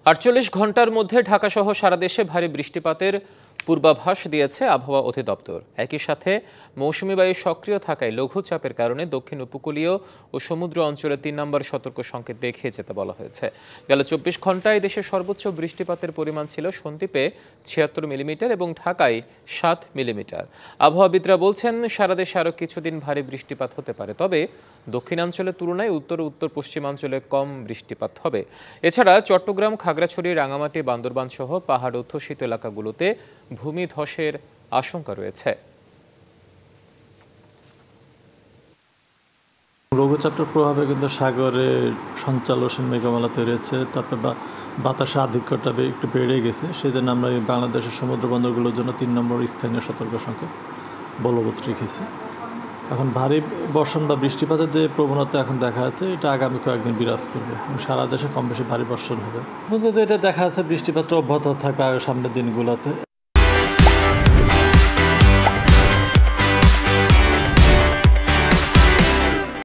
৪৮ ঘন্টার মধ্যে ঢাকাসহ সারা দেশে ভারী বৃষ্টিপাতের পূর্বাভাস দিয়েছে আবহাওয়া অধিদপ্তর। একই সাথে মৌসুমী বায়ু সক্রিয় থাকায় লঘুচাপের কারণে দক্ষিণ উপকূলীয় ও সমুদ্র অঞ্চলে ৩ নম্বর সতর্ক সংকেত দেখিয়ে যেতে বলা হয়েছে। গেল ২৪ ঘন্টায় দেশের সর্বোচ্চ বৃষ্টিপাতের পরিমাণ ছিল সন্দ্বীপে ৭৬ মিলিমিটার এবং ঢাকায় ৭ মিলিমিটার। আবহাওয়াবিদরা বলছেন, সারা দেশে আরও কিছুদিন ভারী বৃষ্টিপাত হতে পারে, তবে দক্ষিণাঞ্চলের তুলনায় উত্তর ও উত্তর পশ্চিমাঞ্চলে কম বৃষ্টিপাত হবে। এছাড়া চট্টগ্রাম, খাগড়াছড়ি, রাঙামাটি, বান্দরবান সহ পাহাড় অধ্যুষিত এলাকাগুলোতে ভূমিধসের আশঙ্কা রয়েছে। লঘুচাপটার প্রভাবে কিন্তু সাগরে সঞ্চালনশীল মেঘমালা তৈরি হচ্ছে, তারপর বাতাসের আধিক্যটা একটু বেড়ে গেছে। সেই জন্য আমরা বাংলাদেশের সমুদ্র বন্দরগুলোর জন্য ৩ নম্বর স্থানীয় সতর্ক সংকেত বলবৎ রেখেছি। এখন ভারী বর্ষণ বা বৃষ্টিপাতের যে প্রবণতা এখন দেখা যাচ্ছে, এটা আগামী কয়েকদিন বিরাজ করবে এবং সারা দেশে কম বেশি ভারী বর্ষণ হবে। এটা দেখা যাচ্ছে বৃষ্টিপাতটা অব্যাহত থাকবে সামনের দিনগুলোতে।